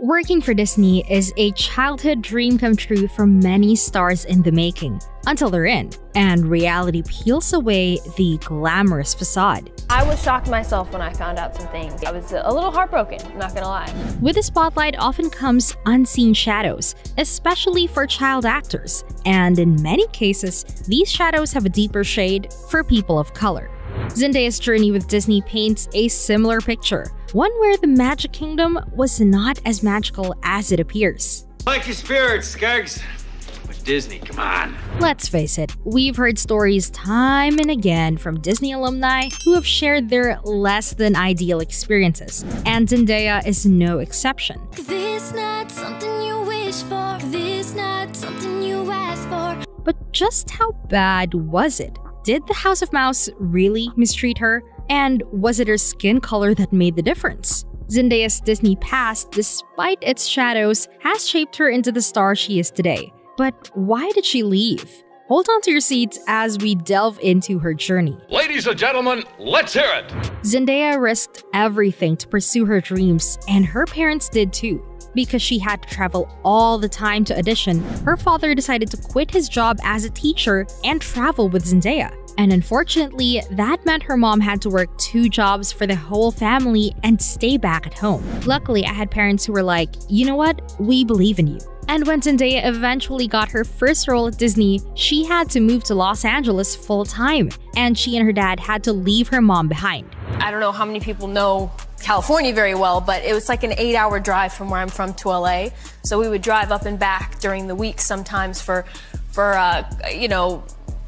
Working for Disney is a childhood dream come true for many stars in the making, until they're in, and reality peels away the glamorous facade. I was shocked myself when I found out some things. I was a little heartbroken, not gonna lie. With the spotlight often comes unseen shadows, especially for child actors, and in many cases, these shadows have a deeper shade for people of color. Zendaya's journey with Disney paints a similar picture, one where the Magic Kingdom was not as magical as it appears. Like your spirits, Skeggs. With Disney, come on. Let's face it, we've heard stories time and again from Disney alumni who have shared their less than ideal experiences, and Zendaya is no exception. This not something you wish for, this not something you ask for. But just how bad was it? Did the House of Mouse really mistreat her? And was it her skin color that made the difference? Zendaya's Disney past, despite its shadows, has shaped her into the star she is today. But why did she leave? Hold on to your seats as we delve into her journey. Ladies and gentlemen, let's hear it. Zendaya risked everything to pursue her dreams, and her parents did too. Because she had to travel all the time to audition, her father decided to quit his job as a teacher and travel with Zendaya. And unfortunately, that meant her mom had to work 2 jobs for the whole family and stay back at home. Luckily, I had parents who were like, you know what, we believe in you. And when Zendaya eventually got her first role at Disney, she had to move to Los Angeles full-time, and she and her dad had to leave her mom behind. I don't know how many people know California very well, but it was like an 8-hour drive from where I'm from to LA. So we would drive up and back during the week sometimes for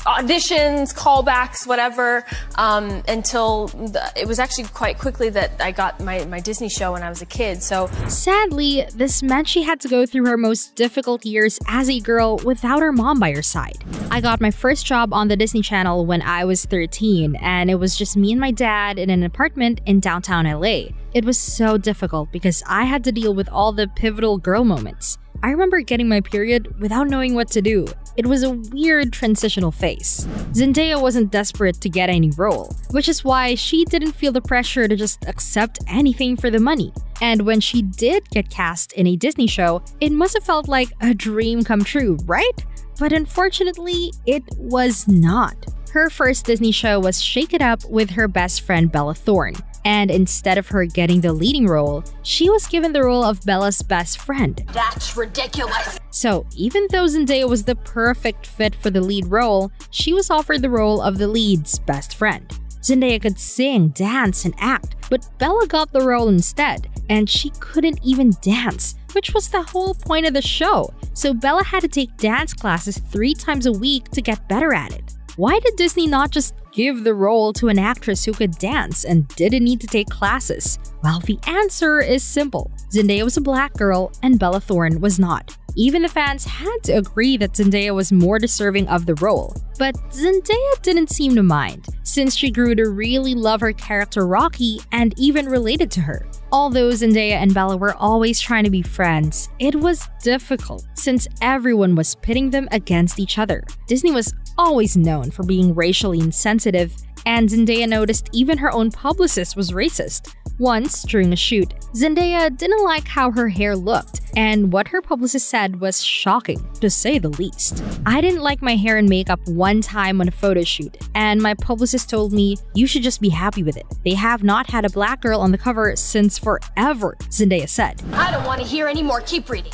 auditions, callbacks, whatever, until it was actually quite quickly that I got my Disney show when I was a kid. So sadly, this meant she had to go through her most difficult years as a girl without her mom by her side. I got my first job on the Disney Channel when I was 13, and it was just me and my dad in an apartment in downtown LA. It was so difficult because I had to deal with all the pivotal girl moments. I remember getting my period without knowing what to do. It was a weird transitional phase. Zendaya wasn't desperate to get any role, which is why she didn't feel the pressure to just accept anything for the money. And when she did get cast in a Disney show, it must have felt like a dream come true, right? But unfortunately, it was not. Her first Disney show was Shake It Up with her best friend Bella Thorne. And instead of her getting the leading role, she was given the role of Bella's best friend. That's ridiculous. So even though Zendaya was the perfect fit for the lead role, she was offered the role of the lead's best friend. Zendaya could sing, dance, and act, but Bella got the role instead, and she couldn't even dance, which was the whole point of the show. So Bella had to take dance classes 3 times a week to get better at it. Why did Disney not just give the role to an actress who could dance and didn't need to take classes? Well, the answer is simple. Zendaya was a black girl and Bella Thorne was not. Even the fans had to agree that Zendaya was more deserving of the role. But Zendaya didn't seem to mind, since she grew to really love her character Rocky and even related to her. Although Zendaya and Bella were always trying to be friends, it was difficult since everyone was pitting them against each other. Disney was always known for being racially insensitive, and Zendaya noticed even her own publicist was racist. Once, during a shoot, Zendaya didn't like how her hair looked, and what her publicist said was shocking, to say the least. I didn't like my hair and makeup one time on a photo shoot, and my publicist told me, you should just be happy with it. They have not had a black girl on the cover since forever, Zendaya said. I don't want to hear any more, keep reading.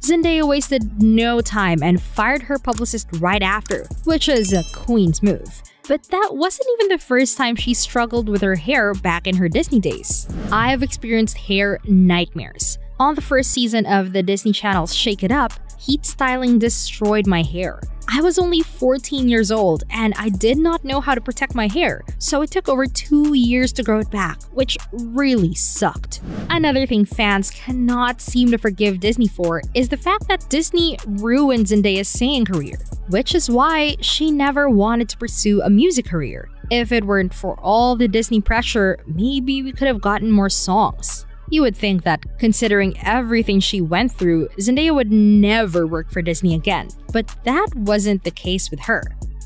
Zendaya wasted no time and fired her publicist right after, which is a queen's move. But that wasn't even the first time she struggled with her hair back in her Disney days. I have experienced hair nightmares. On the first season of the Disney Channel's Shake It Up, heat styling destroyed my hair. I was only 14 years old and I did not know how to protect my hair, so it took over 2 years to grow it back, which really sucked. Another thing fans cannot seem to forgive Disney for is the fact that Disney ruined Zendaya's singing career, which is why she never wanted to pursue a music career. If it weren't for all the Disney pressure, maybe we could have gotten more songs. You would think that, considering everything she went through, Zendaya would never work for Disney again. But that wasn't the case with her.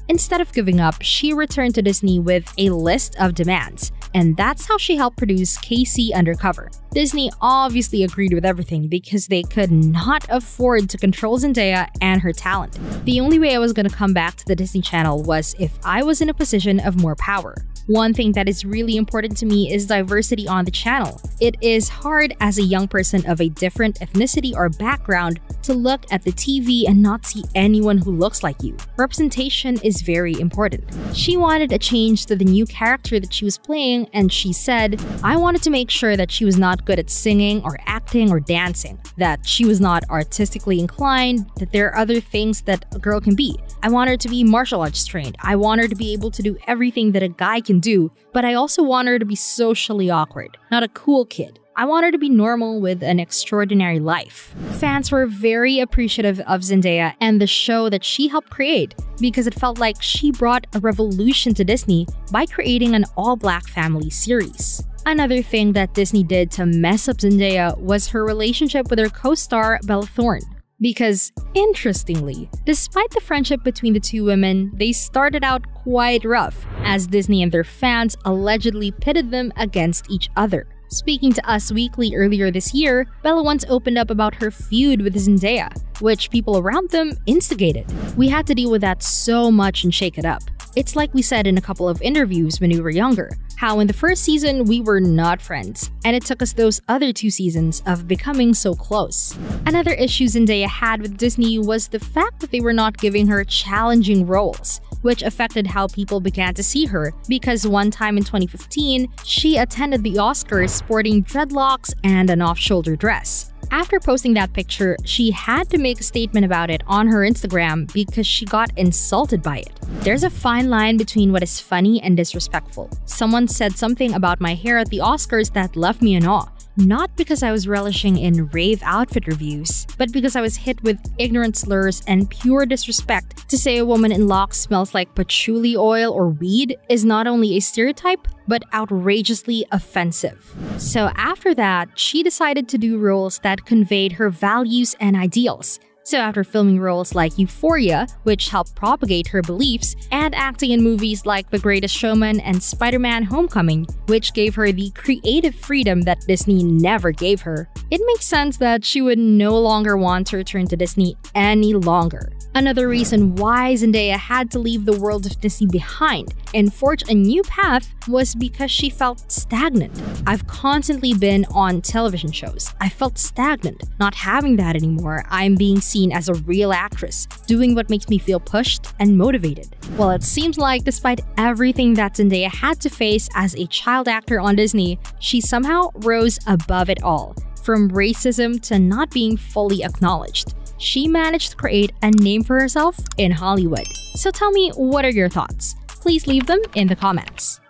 Instead of giving up, she returned to Disney with a list of demands. and that's how she helped produce KC Undercover. Disney obviously agreed with everything because they could not afford to control Zendaya and her talent. The only way I was gonna come back to the Disney Channel was if I was in a position of more power. One thing that is really important to me is diversity on the channel. It is hard as a young person of a different ethnicity or background to look at the TV and not see anyone who looks like you. Representation is very important. She wanted a change to the new character that she was playing, and she said, "I wanted to make sure that she was not good at singing or acting or dancing, that she was not artistically inclined, that there are other things that a girl can be. I want her to be martial arts trained. I want her to be able to do everything that a guy can do, but I also want her to be socially awkward, not a cool kid. I want her to be normal with an extraordinary life." Fans were very appreciative of Zendaya and the show that she helped create because it felt like she brought a revolution to Disney by creating an all-black family series. Another thing that Disney did to mess up Zendaya was her relationship with her co-star Bella Thorne. Because, interestingly, despite the friendship between the two women, they started out quite rough, as Disney and their fans allegedly pitted them against each other. Speaking to Us Weekly earlier this year, Bella once opened up about her feud with Zendaya, which people around them instigated. "We had to deal with that so much and shake it up. It's like we said in a couple of interviews when we were younger, how in the first season we were not friends, and it took us those other 2 seasons of becoming so close." Another issue Zendaya had with Disney was the fact that they were not giving her challenging roles, which affected how people began to see her, because one time in 2015, she attended the Oscars sporting dreadlocks and an off-shoulder dress. After posting that picture, she had to make a statement about it on her Instagram because she got insulted by it. There's a fine line between what is funny and disrespectful. Someone said something about my hair at the Oscars that left me in awe. Not because I was relishing in rave outfit reviews, but because I was hit with ignorant slurs and pure disrespect. To say a woman in locks smells like patchouli oil or weed is not only a stereotype, but outrageously offensive. So after that, she decided to do roles that conveyed her values and ideals. So after filming roles like Euphoria, which helped propagate her beliefs, and acting in movies like The Greatest Showman and Spider-Man: Homecoming, which gave her the creative freedom that Disney never gave her, it makes sense that she would no longer want to return to Disney any longer. Another reason why Zendaya had to leave the world of Disney behind and forge a new path was because she felt stagnant. "I've constantly been on television shows. I felt stagnant. Not having that anymore, I'm being seen as a real actress, doing what makes me feel pushed and motivated." Well, it seems like despite everything that Zendaya had to face as a child actor on Disney, she somehow rose above it all, from racism to not being fully acknowledged. She managed to create a name for herself in Hollywood. So tell me, what are your thoughts? Please leave them in the comments.